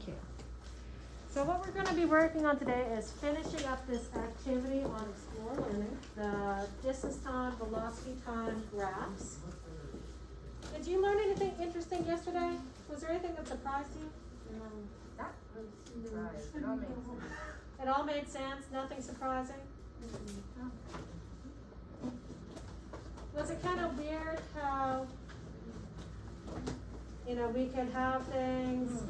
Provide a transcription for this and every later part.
Thank you. So what we're going to be working on today is finishing up this activity on Explore Learning, the distance time, velocity time graphs. Did you learn anything interesting yesterday? Was there anything that surprised you? That was surprise. It all makes sense. It all made sense? Nothing surprising? Was it kind of weird how, we could have things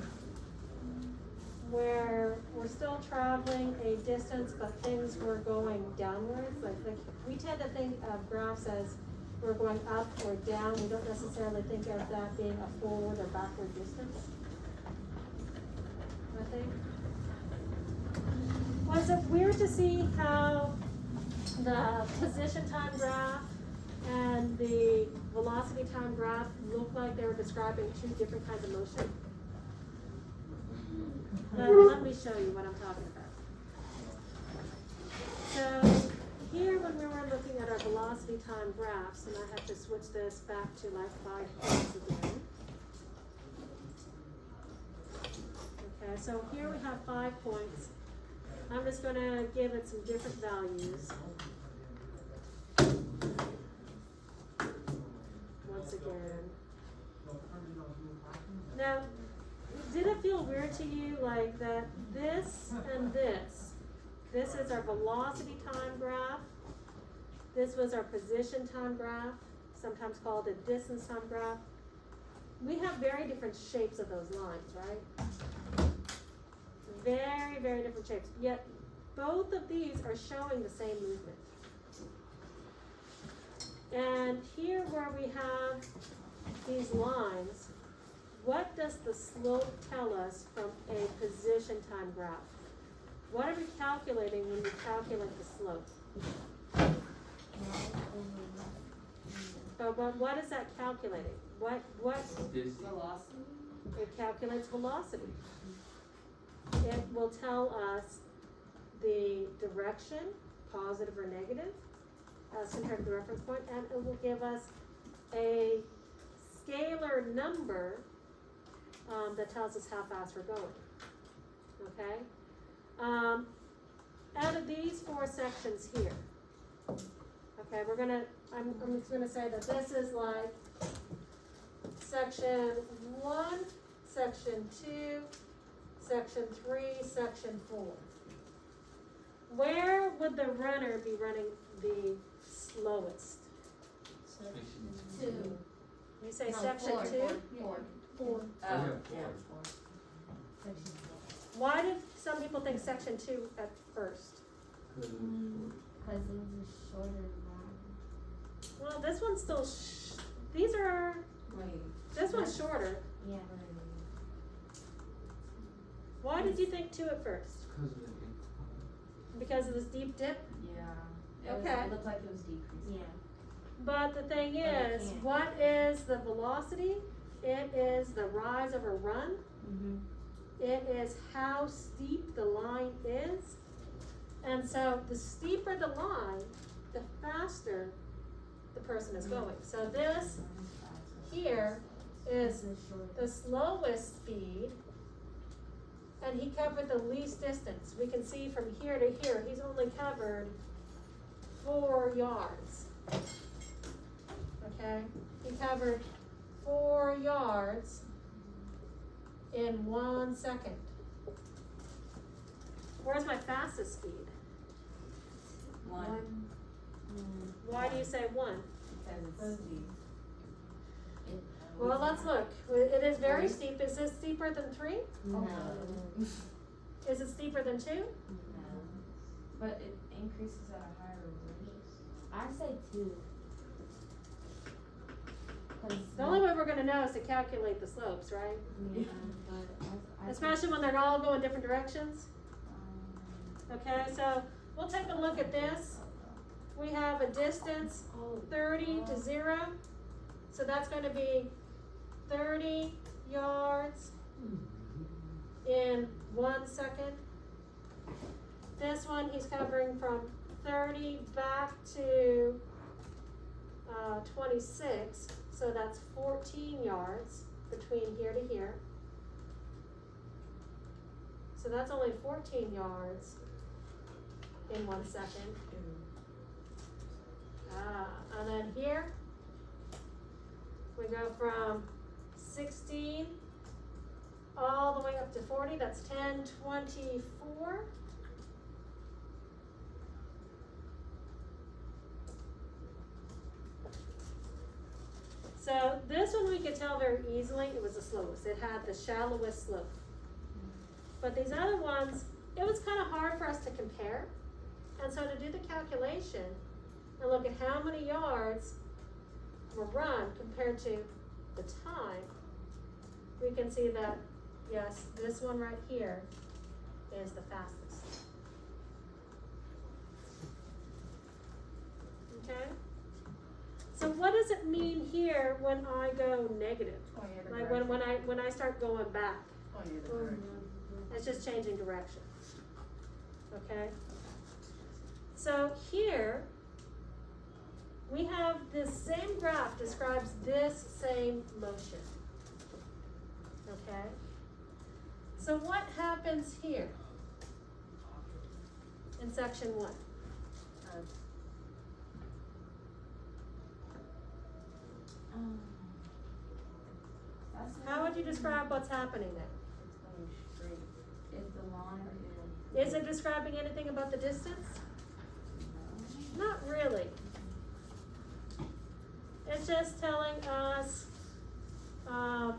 where we're still traveling a distance, but things were going downwards? Like we tend to think of graphs as we're going up or down. We don't necessarily think of that being a forward or backward distance, I think. Was it weird to see how the position time graph and the velocity time graph look like they were describing two different kinds of motion? Let me show you what I'm talking about. So here when we were looking at our velocity time graphs, and I have to switch this back to like 5 points again. Okay, so here we have 5 points. I'm just going to give it some different values. Once again. Now, did it feel weird to you like that this and this is our velocity time graph, this was our position time graph, sometimes called a distance time graph? We have very different shapes of those lines, right? Very, very different shapes, yet both of these are showing the same movement. And here where we have these lines, what does the slope tell us from a position time graph? What are we calculating when we calculate the slope? But what is that calculating? What? Velocity? It calculates velocity. It will tell us the direction, positive or negative, as compared to the reference point, and it will give us a scalar number that tells us how fast we're going. Okay? Out of these 4 sections here, okay, I'm just gonna say that this is like section 1, section 2, section 3, section 4. Where would the runner be running the slowest? Section 2. You say No, section 4. 2? 4. 4. Yeah. Section 4. Why did some people think section 2 at first? Because it was a shorter line. Well, this one's still, these are, Wait. this one's shorter. Yeah. Why did you think 2 at first? Because of this deep dip? Yeah. Okay. It looked like it was decreasing. Yeah. But the thing But it is, can't. what is the velocity? It is the rise of a run. Mm-hmm. It is how steep the line is. And so the steeper the line, the faster the person is going. So this here is the slowest speed, and he covered the least distance. We can see from here to here, he's only covered 4 yards. Okay? He covered 4 yards in 1 second. Where's my fastest speed? 1. Why do you say 1? Because it's steep. Well, let's look. It is very steep. Is this steeper than 3? No. Is it steeper than 2? No. But it increases at a higher rate. I'd say 2. The only way we're going to know is to calculate the slopes, right? Yeah, but I Especially when they're all going different directions. Okay, so we'll take a look at this. We have a distance 30 to 0. So that's going to be 30 yards in 1 second. This one he's covering from 30 back to 26. So that's 14 yards between here to here. So that's only 14 yards in 1 second. And then here, we go from 16 all the way up to 40, that's 1024. So this one we could tell very easily it was the slowest. It had the shallowest slope. But these other ones, it was kind of hard for us to compare. And so to do the calculation and look at how many yards were run compared to the time, we can see that, yes, this one right here is the fastest. Okay? So what does it mean here when I go negative? Like when I start going back? It's just changing direction. Okay? So here, we have this same graph describes this same motion. Okay? So what happens here in section 1? How would you describe what's happening there? It's going straight. Is the line Is it describing anything about the distance? Not really. It's just telling us how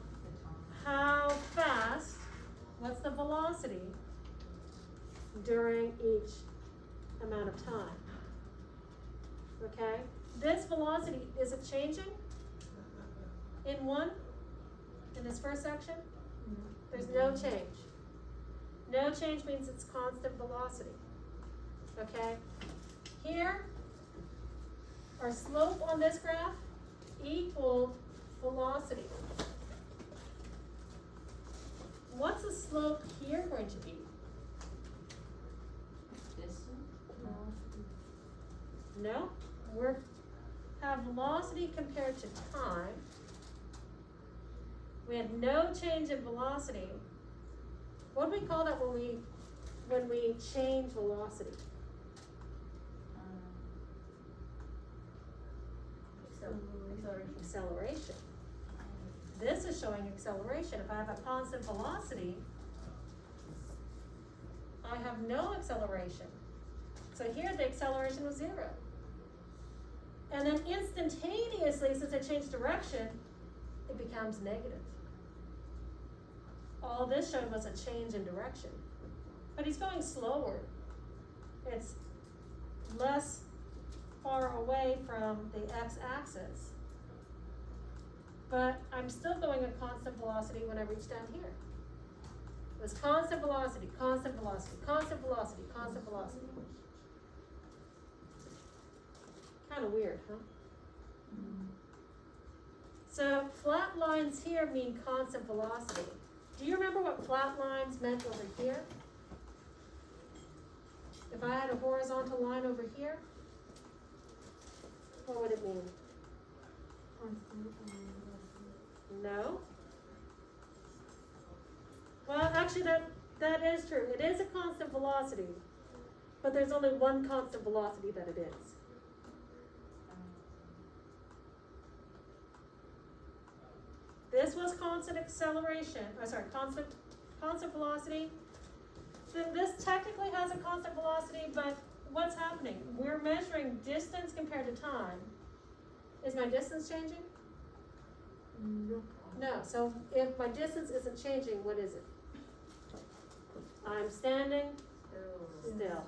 fast, what's the velocity during each amount of time. Okay? This velocity, is it changing in this first section? There's no change. No change means it's constant velocity. Okay? Here, our slope on this graph equaled velocity. What's the slope here going to be? distance? No, we're have velocity compared to time. We had no change in velocity. What do we call that when we change velocity? Acceleration. Acceleration. This is showing acceleration. If I have a constant velocity, I have no acceleration. So here the acceleration was 0. And then instantaneously, since I changed direction, it becomes negative. All this showed was a change in direction. But he's going slower. It's less far away from the x-axis. But I'm still going at constant velocity when I reach down here. It was constant velocity, constant velocity, constant velocity, constant velocity. Kind of weird, huh? So flat lines here mean constant velocity. Do you remember what flat lines meant over here? If I had a horizontal line over here, what would it mean? No? Well, actually that is true. It is a constant velocity, but there's only one constant velocity that it is. This was constant acceleration, constant velocity. This technically has a constant velocity, but what's happening? We're measuring distance compared to time. Is my distance changing? No, so if my distance isn't changing, what is it? I'm standing still.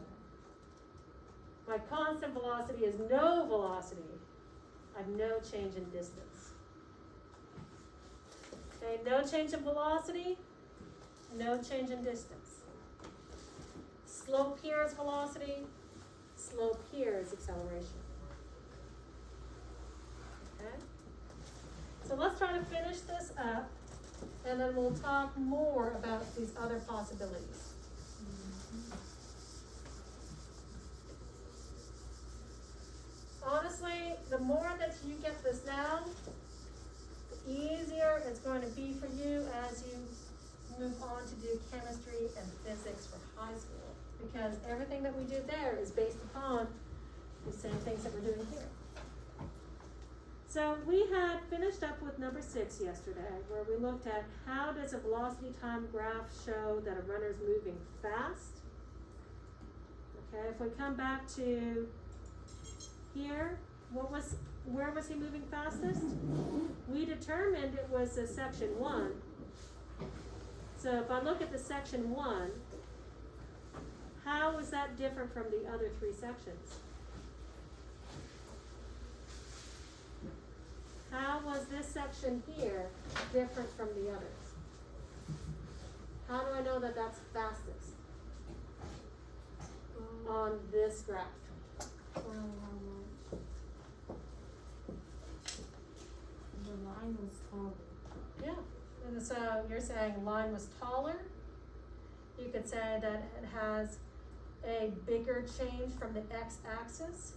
My constant velocity is no velocity. I have no change in distance. Okay, no change in velocity, no change in distance. Slope here is velocity, slope here is acceleration. Okay? So let's try to finish this up, and then we'll talk more about these other possibilities. Honestly, the more that you get this down, the easier it's going to be for you as you move on to do chemistry and physics. physics for high school, because everything that we do there is based upon the same things that we're doing here. So we had finished up with number 6 yesterday, where we looked at how does a velocity time graph show that a runner is moving fast. Okay, if we come back to here, where was he moving fastest? We determined it was the section 1. So if I look at the section 1, how is that different from the other 3 sections? How was this section here different from the others? How do I know that that's fastest on this graph? Well, how much? The line was taller. Yeah, and so you're saying line was taller. You could say that it has a bigger change from the x-axis.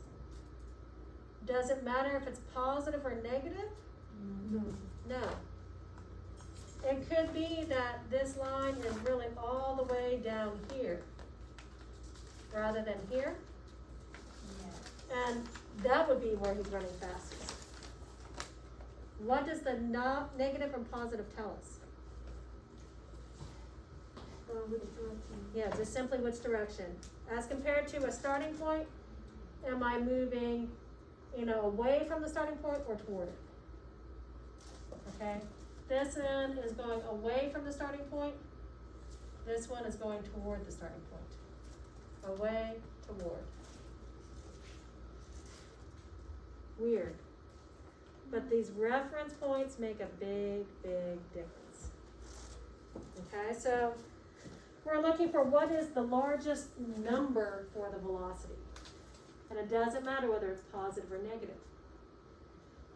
Does it matter if it's positive or negative? No. No. It could be that this line is really all the way down here rather than here, and that would be where he's running fastest. What does the negative and positive tell us? Which direction? Yeah, just simply which direction. As compared to a starting point, am I moving, away from the starting point or toward it? Okay, this one is going away from the starting point. This one is going toward the starting point. Away, toward. Weird. But these reference points make a big, big difference. Okay, so we're looking for what is the largest number for the velocity. And it doesn't matter whether it's positive or negative.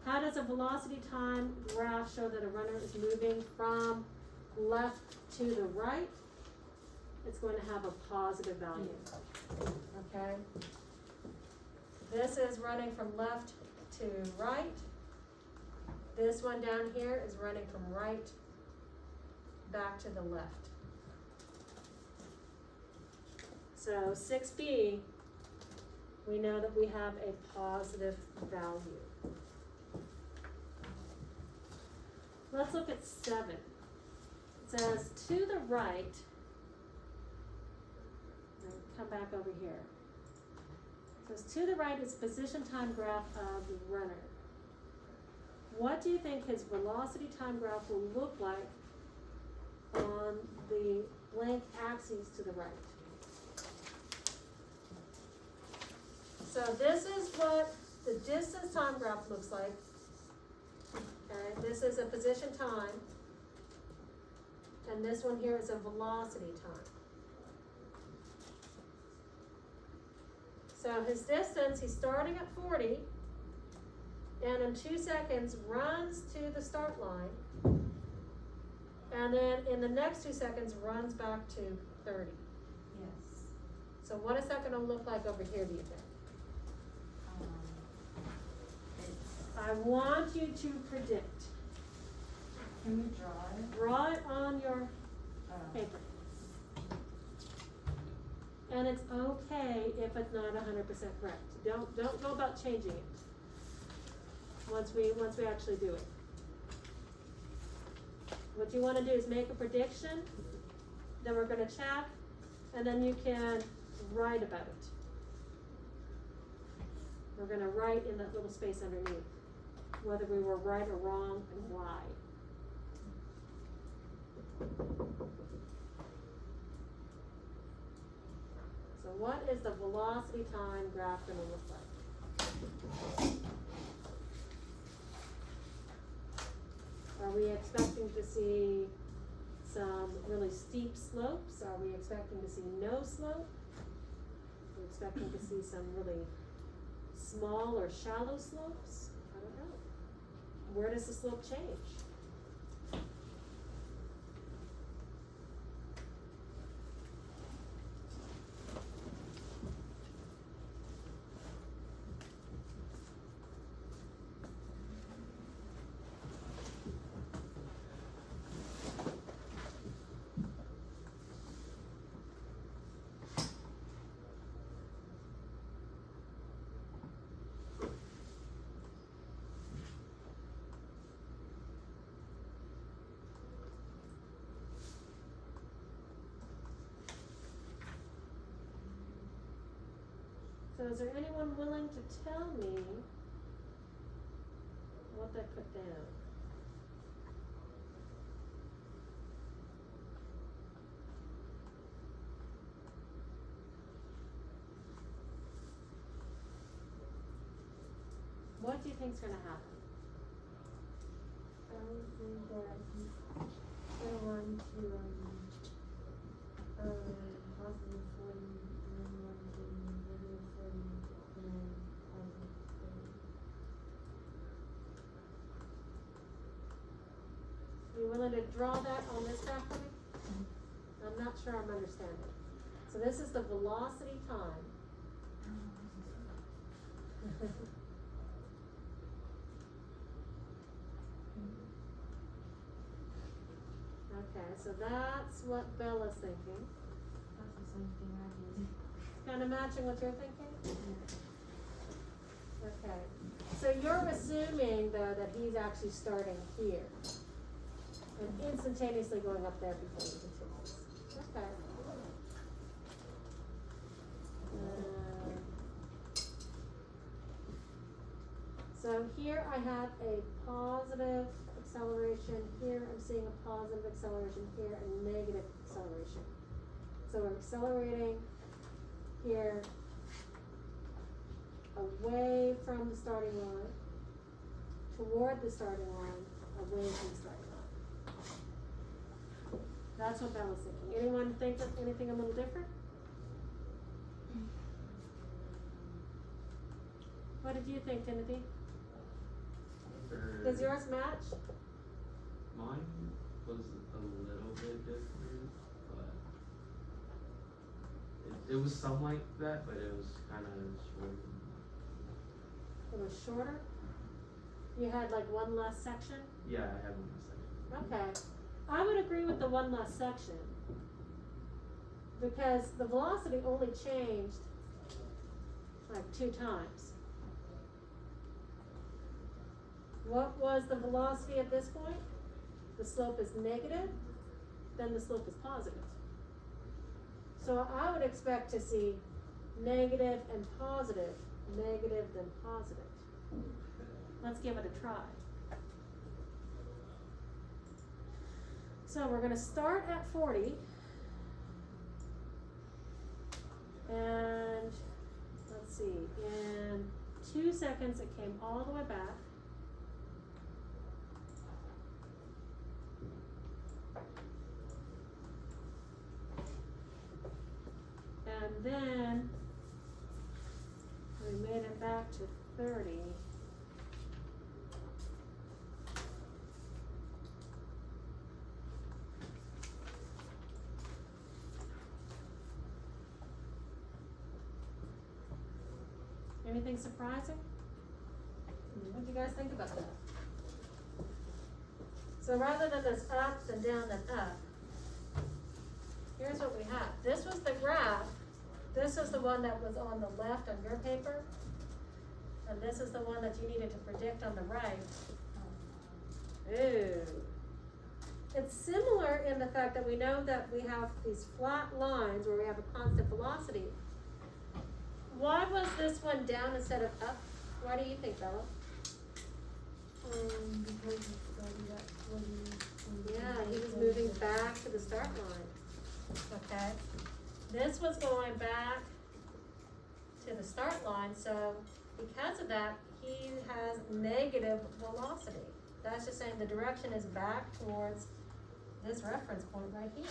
How does a velocity time graph show that a runner is moving from left to the right? It's going to have a positive value. Okay? This is running from left to right. This one down here is running from right back to the left. So 6b, we know that we have a positive value. Let's look at 7. It says to the right, come back over here. It says to the right is position time graph of the runner. What do you think his velocity time graph will look like on the blank axes to the right? So this is what the distance time graph looks like. Okay, this is a position time, and this one here is a velocity time. So his distance, he's starting at 40, and in 2 seconds runs to the start line, and then in the next 2 seconds runs back to 30. Yes. So what is that gonna look like over here, do you think? I want you to predict. Can we draw it? Draw it on your paper. And it's okay if it's not 100% correct. Don't go about changing it once we actually do it. What you want to do is make a prediction, then we're going to check, and then you can write about it. We're going to write in that little space underneath whether we were right or wrong and why. So what is the velocity time graph going to look like? Are we expecting to see some really steep slopes? Are we expecting to see no slope? Are we expecting to see some really small or shallow slopes? I don't know. Where does the slope change? So is there anyone willing to tell me what they put down? What do you think's gonna happen? I would think that he's gonna want to, positive 40, and then want to be negative 40, and then positive 30. You willing to draw that on this graph for me? I'm not sure I'm understanding. So this is the velocity time. Okay, so that's what Bella's thinking. That's the same thing I did. Kind of matching what you're thinking? Okay, so you're assuming though that he's actually starting here and instantaneously going up there before he continues. Okay. So here I have a positive acceleration, here I'm seeing a positive acceleration, here a negative acceleration. So we're accelerating here away from the starting line, toward the starting line, away from the starting line. That's what Bella's thinking. Anyone think of anything a little different? What did you think, Timothy? Does yours match? Mine was a little bit different, but it was some like that, but it was kind of short. It was shorter? You had like one less section? Yeah, I had one second. Okay. I would agree with the one less section. Because the velocity only changed like 2 times. What was the velocity at this point? The slope is negative, then the slope is positive. So I would expect to see negative and positive, negative then positive. Let's give it a try. So we're gonna start at 40. And let's see, in 2 seconds it came all the way back. And then we made it back to 30. Anything surprising? What do you guys think about that? So rather than this up, then down, then up, here's what we have. This was the graph. This is the one that was on the left on your paper. And this is the one that you needed to predict on the right. Ooh. It's similar in the fact that we know that we have these flat lines where we have a constant velocity. Why was this one down instead of up? Why do you think, Bella? Because it's starting at 40. Yeah, he was moving back to the start line. Okay. This was going back to the start line, so because of that, he has negative velocity. That's just saying the direction is back towards this reference point right here.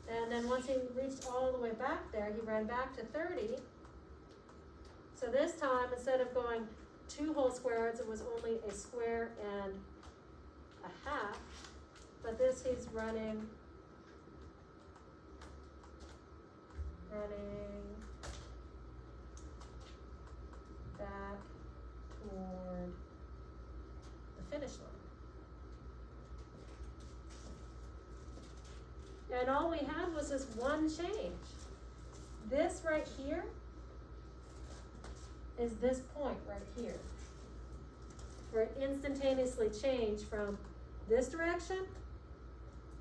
And then once he reached all the way back there, he ran back to 30. So this time, instead of going 2 whole squares, it was only a square and a half. But this he's running back toward the finish line. And all we had was this one change. This right here is this point right here, where it instantaneously changed from this direction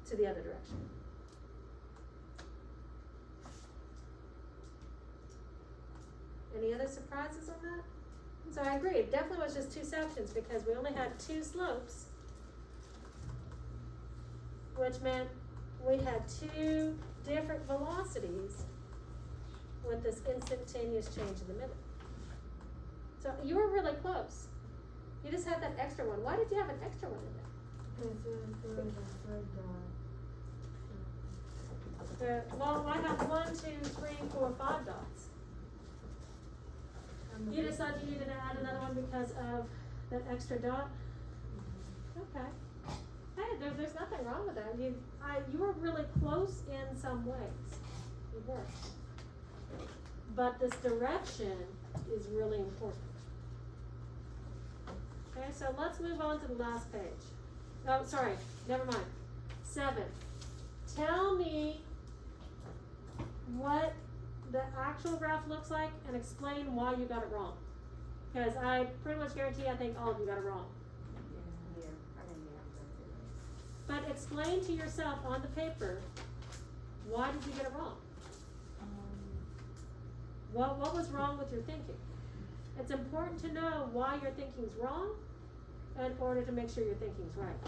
to the other direction. Any other surprises on that? So I agree, it definitely was just two sections because we only had two slopes, which meant we had two different velocities with this instantaneous change in the middle. So you were really close. You just had that extra one. Why did you have an extra one in there? Because there was a third dot. Well, I have 1, 2, 3, 4, 5 dots. You decided you needed to add another one because of that extra dot? Okay. Hey, there's nothing wrong with that. You were really close in some ways. You were. But this direction is really important. Okay, so let's move on to the last page. Oh, sorry, never mind. 7. Tell me what the actual graph looks like and explain why you got it wrong. Because I pretty much guarantee I think all of you got it wrong. Yeah, I didn't know. But explain to yourself on the paper, why did you get it wrong? What was wrong with your thinking? It's important to know why your thinking's wrong in order to make sure your thinking's right.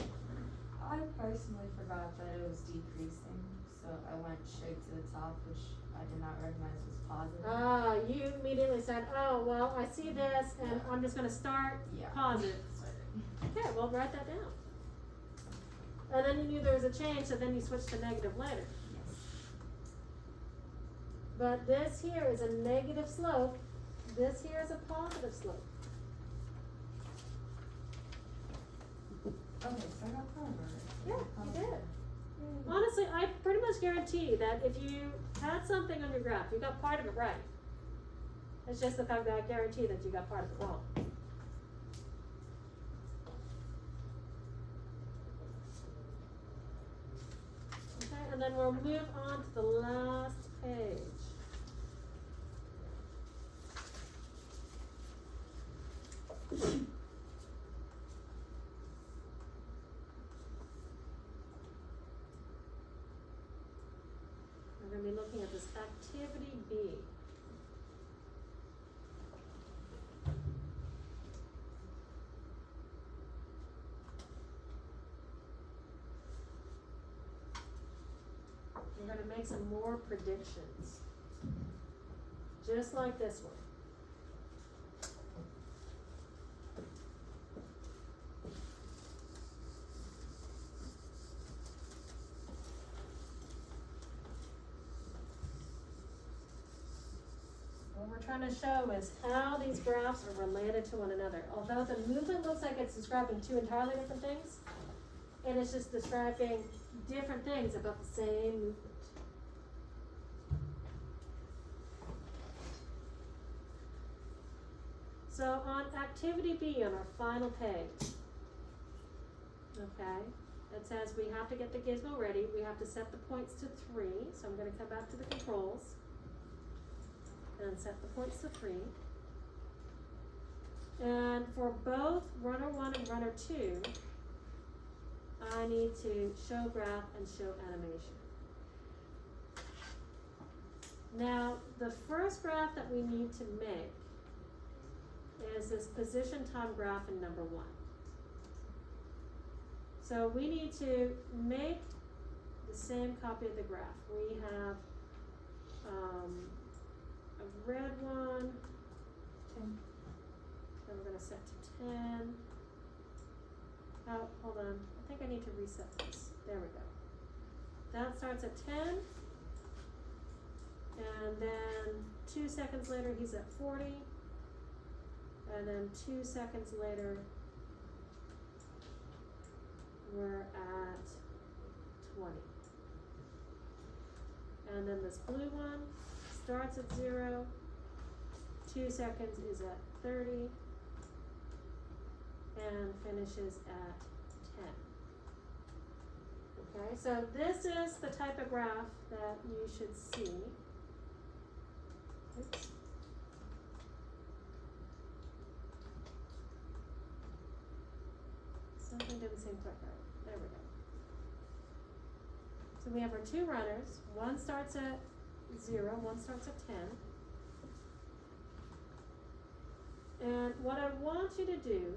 I personally forgot that it was decreasing, so I went straight to the top, which I did not recognize was positive. You immediately said, oh, well, I see this and I'm just gonna start Yeah. positive. Okay, well, write that down. And then you knew there was a change, so then you switched to negative later. Yes. But this here is a negative slope, this here is a positive slope. Okay, so I got part of it. Yeah, you did. Honestly, I pretty much guarantee that if you had something on your graph, you got part of it right. It's just the fact that I guarantee that you got part of it wrong. Okay, and then we'll move on to the last page. We're going to be looking at this activity B. We're going to make some more predictions, just like this one. What we're trying to show is how these graphs are related to one another. Although the movement looks like it's describing two entirely different things, and it's just describing different things about the same movement. So on activity B on our final page, okay, it says we have to get the gizmo ready. We have to set the points to 3. So I'm going to come back to the controls and set the points to 3. And for both runner 1 and runner 2, I need to show graph and show animation. Now, the first graph that we need to make is this position time graph in number 1. So we need to make the same copy of the graph. We have a red one, 10. Then we're going to set to 10. Oh, hold on. I think I need to reset this. There we go. That starts at 10. And then 2 seconds later, he's at 40. And then 2 seconds later, we're at 20. And then this blue one starts at 0. 2 seconds is at 30. And finishes at 10. Okay, so this is the type of graph that you should see. Oops. Something didn't seem quite right. There we go. So we have our 2 runners. One starts at 0, one starts at 10. And what I want you to do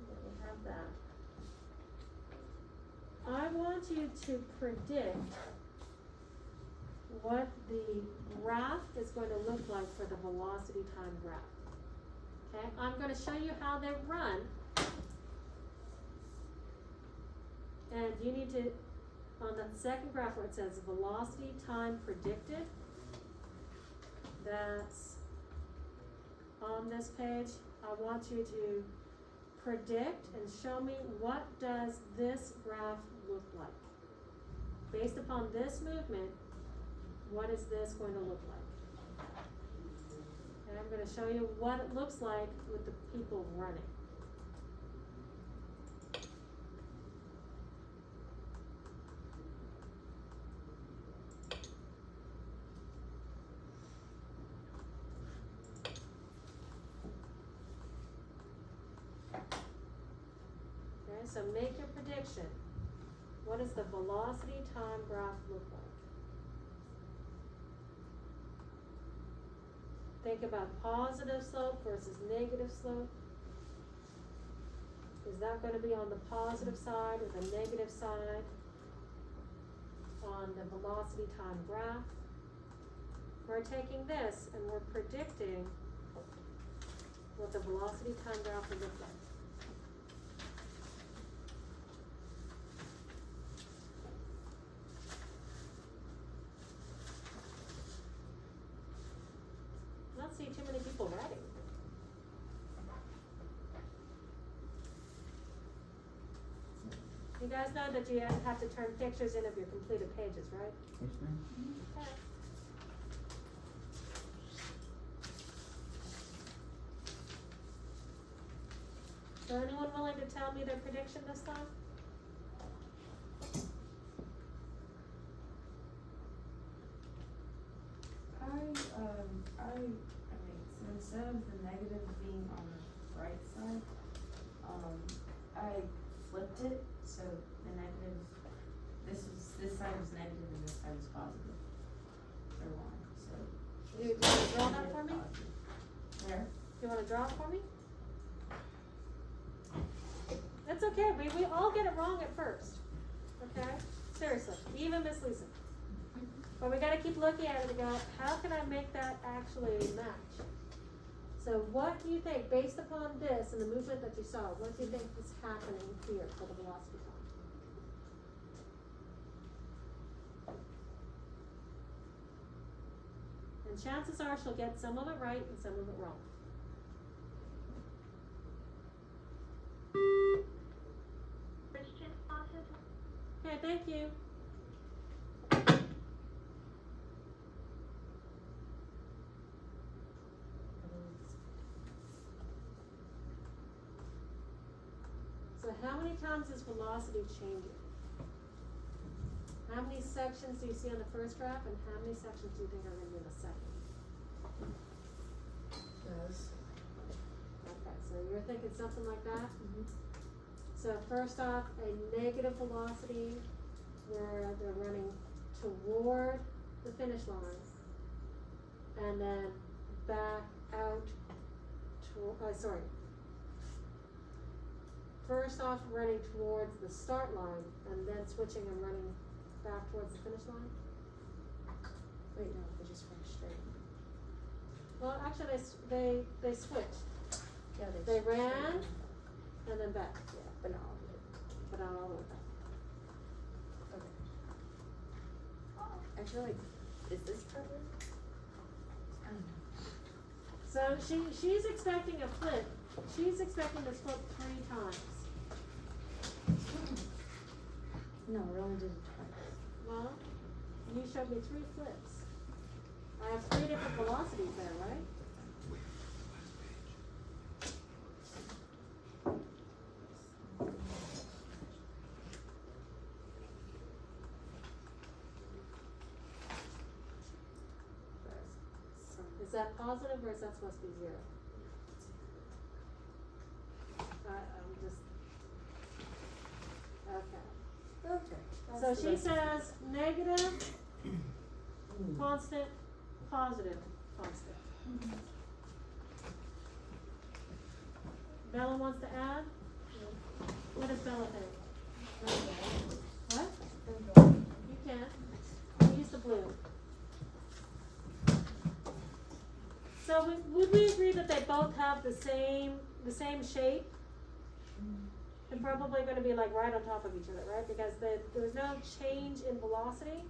we have that. I want you to predict what the graph is going to look like for the velocity time graph. Okay, I'm going to show you how they run. And you need to, on that second graph where it says velocity time predicted, that's on this page. I want you to predict and show me what does this graph look like. Based upon this movement, what is this going to look like? And I'm going to show you what it looks like with the people running. Okay, so make your prediction. What does the velocity time graph look like? Think about positive slope versus negative slope. Is that going to be on the positive side or the negative side on the velocity time graph? We're taking this and we're predicting what the velocity time graph will look like. Not see too many people writing. You guys know that you have to turn pictures in of your completed pages, right? Yes, ma'am. Okay. So anyone willing to tell me their prediction this time? I mean, so instead of the negative being on the right side, I flipped it, so the negative, this side was negative and this side was positive. For one, so. You wanna draw that for me? Where? You wanna draw it for me? That's okay, we all get it wrong at first, okay? Seriously, even Miss Lisa. But we gotta keep looking at it and go, how can I make that actually match? So what do you think, based upon this and the movement that you saw, what do you think is happening here for the velocity time? And chances are she'll get some of it right and some of it wrong. Christian classes? Okay, thank you. So how many times is velocity changing? How many sections do you see on the first graph and how many sections do you think are gonna be in the second? Yes. Okay, so you're thinking something like that? So first off, a negative velocity where they're running toward the finish line and then back out to, first off running towards the start line and then switching and running back towards the finish line? Wait, no, they just ran straight. Well, actually they switched. Yeah, They ran and then back, Yeah, but not all of it. but not all the way back. Okay. I feel like, is this covered? I don't know. So she's expecting a flip. She's expecting this flip 3 times. No, we only did it twice. Well, you showed me 3 flips. I have 3 different velocities there, right? Is that positive or is that supposed to be 0? I'm just, okay. Okay. So she says negative, constant, positive, constant. Bella wants to add? What does Bella think? What? You can. Use the blue. So would we agree that they both have the same shape? They're probably gonna be like right on top of each other, right? Because there was no change in velocity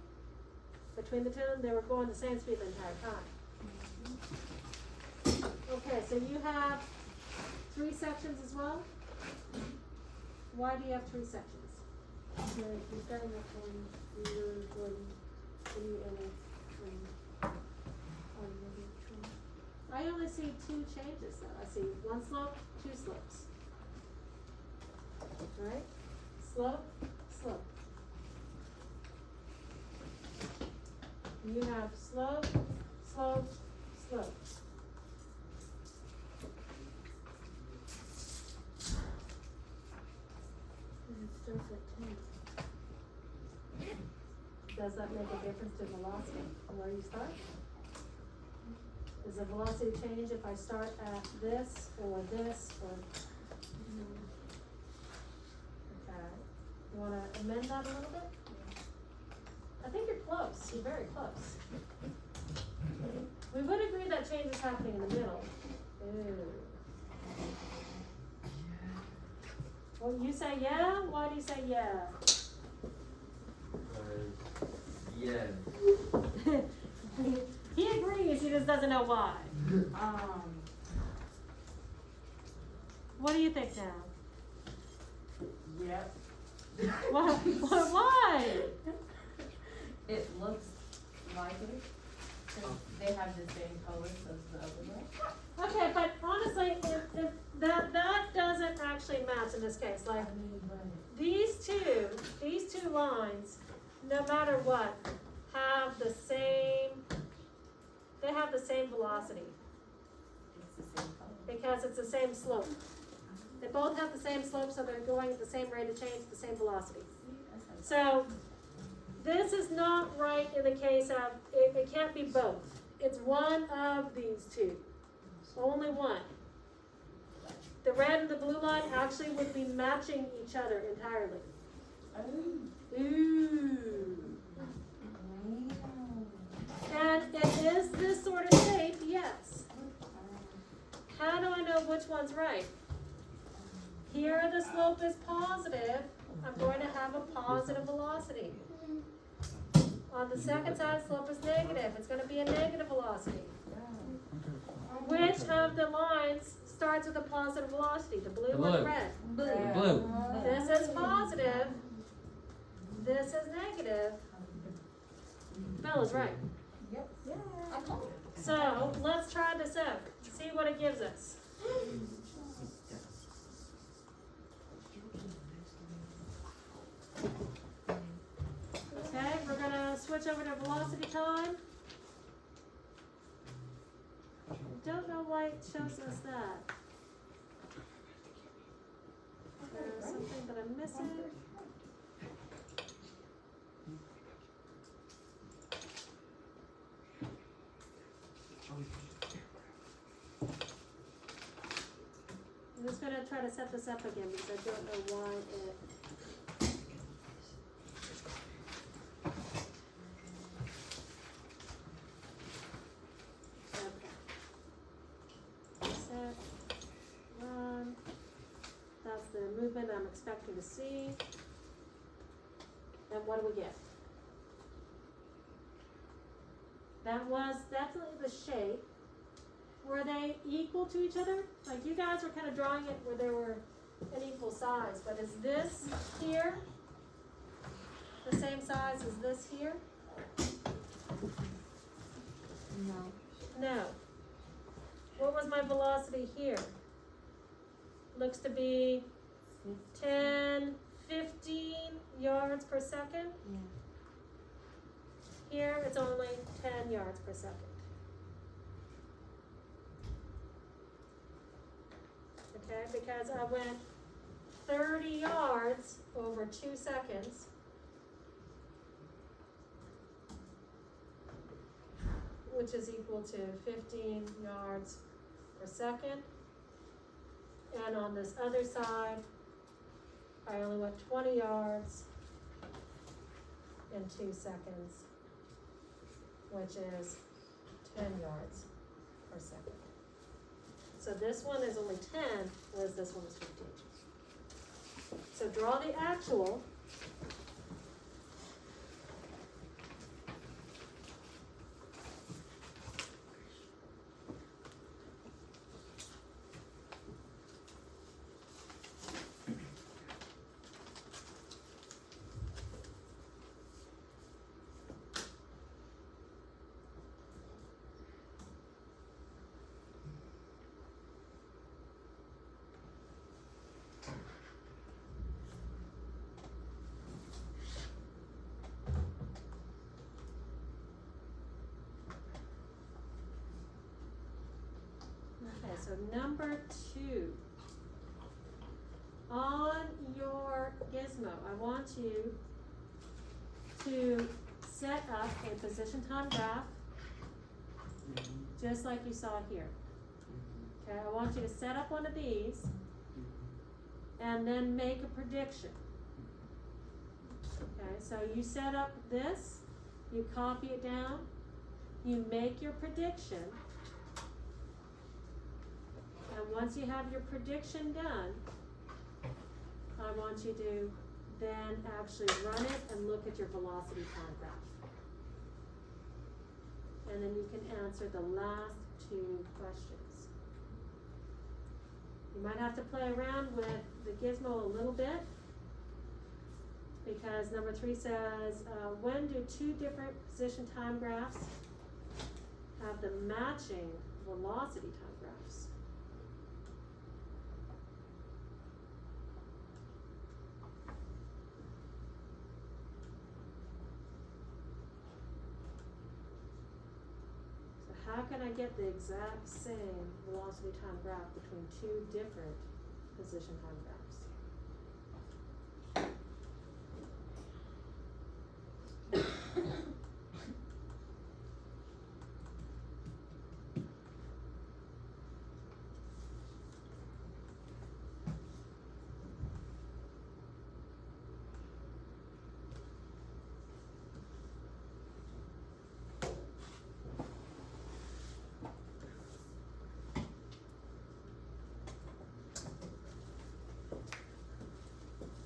between the two of them. They were going the same speed the entire time. Okay, so you have 3 sections as well? Why do you have 3 sections? So you're starting with one, you're going, then you end with on the tree. I only see 2 changes though. I see 1 slope, 2 slopes. Right? Slope, slope. You have slope, slope, slope. And it starts at 10. Does that make a difference to velocity from where you start? Does the velocity change if I start at this or this or? Okay. You wanna amend that a little bit? I think you're close. You're very close. We would agree that change is happening in the middle. Ooh. Well, you say yeah? Why do you say yeah? Yes. He agrees, he just doesn't know why. What do you think now? Yep. Why? It looks like it, 'cause they have the same colors as the other one. Okay, but honestly, if that doesn't actually match in this case, like, these two lines, no matter what, have the same, they have the same velocity, It's the same color. because it's the same slope. They both have the same slope, so they're going at the same rate of change, the same velocity. So, this is not right in the case of, it can't be both. It's one of these two. Only one. The red and the blue line actually would be matching each other entirely. Ooh. And it is this sort of shape, yes. How do I know which one's right? Here the slope is positive. I'm going to have a positive velocity. On the second side, slope is negative. It's going to be a negative velocity. Which of the lines starts with a positive velocity? The blue or the red? Blue. This is positive. This is negative. Bella's right. Yep. So let's try this out. See what it gives us. Okay, we're gonna switch over to velocity time. I don't know why it shows us that. There's something that I'm missing. I'm just gonna try to set this up again because I don't know why it. Okay. Set, run. That's the movement I'm expecting to see. And what do we get? That was definitely the shape. Were they equal to each other? Like you guys were kind of drawing it where they were an equal size, but is this here the same size as this here? No. No. What was my velocity here? Looks to be 10, 15 yards per second. Yeah. Here it's only 10 yards per second. Okay, because I went 30 yards over 2 seconds, which is equal to 15 yards per second. And on this other side, I only went 20 yards in 2 seconds, which is 10 yards per second. So this one is only 10, whereas this one is 15. So draw the actual. Okay, so number 2. On your Gizmo, I want you to set up a position time graph, just like you saw here. Okay, I want you to set up one of these and then make a prediction. Okay, so you set up this, you copy it down, you make your prediction. And once you have your prediction done, I want you to then actually run it and look at your velocity time graph. And then you can answer the last 2 questions. You might have to play around with the Gizmo a little bit, because number 3 says, when do 2 different position time graphs have the matching velocity time graphs? How can I get the exact same velocity time graph between 2 different position time graphs?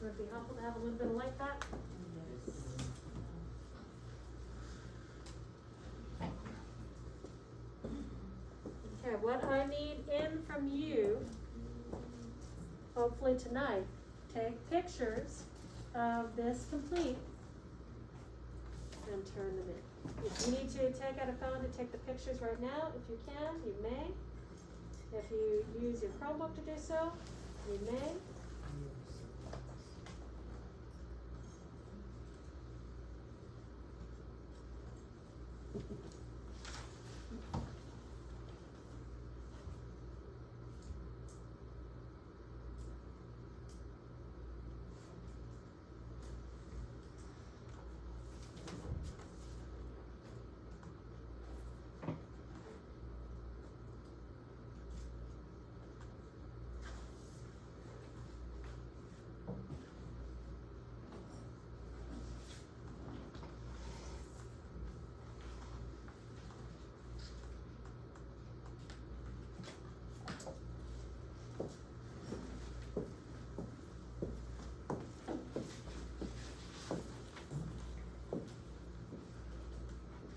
Would it be helpful to have a little bit of light back? Okay, what I need in from you, hopefully tonight, take pictures of this complete and turn them in. If you need to take out a phone to take the pictures right now, if you can, you may. If you use your Chromebook to do so, you may.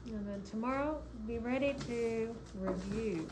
And then tomorrow, be ready to review.